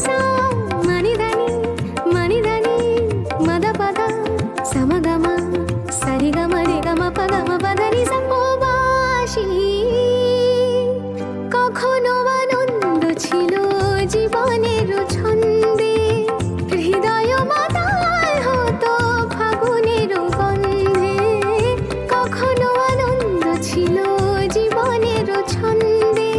సా మని దని మద పద సమగమ సరిగమ రిగమ పగమ పదని సా ও বাঁশি কখনো আনন্দ ছিল জীবনের ছন্দে হৃদয় মাতাল হতো ফাগুনের গন্ধে কখনো আনন্দ ছিল জীবনের ছন্দে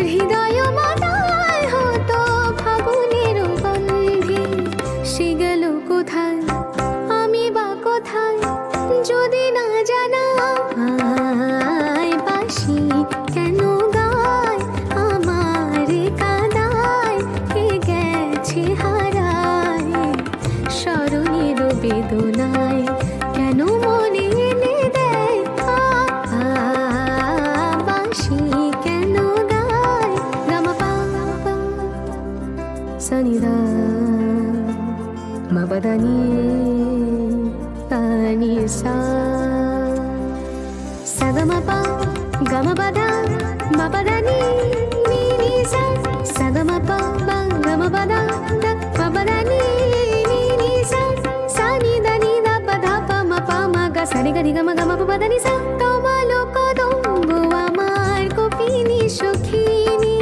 হৃদয় মাতাল হতো ফাগুনের গন্ধে সে গেল কোথায় আমি বা কোথায় যদি না জানা বাঁশি কেন গায় আমার কাদায় কে গেছে হারায় স্মরণের বেদনায় কেন মনে এনে দেয় বাঁশি কেন গায় গামা পা সনিদা মবদানি তানি সা సగమ ప గమ పద మ పద ని ని సా సగమ ప గమ పద ద మ పద ని ని సా సా ని ద ప ధ ప మ ప మ గ స రి గ రి గ మ గ మ ప పద ని সা তোমালো কদম্ব আমার কপিনী সখিনী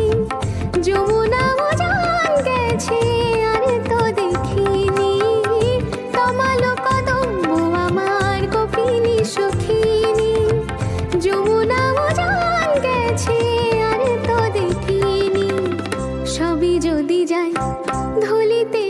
যমুনা উজান গেছে আর তো দেখিনি তোমালো কদম্ব আমার কপিনী সখিনী যমুনা উজান গেছে আর তো দেখিনি সবই যদি যায় ধুলিতে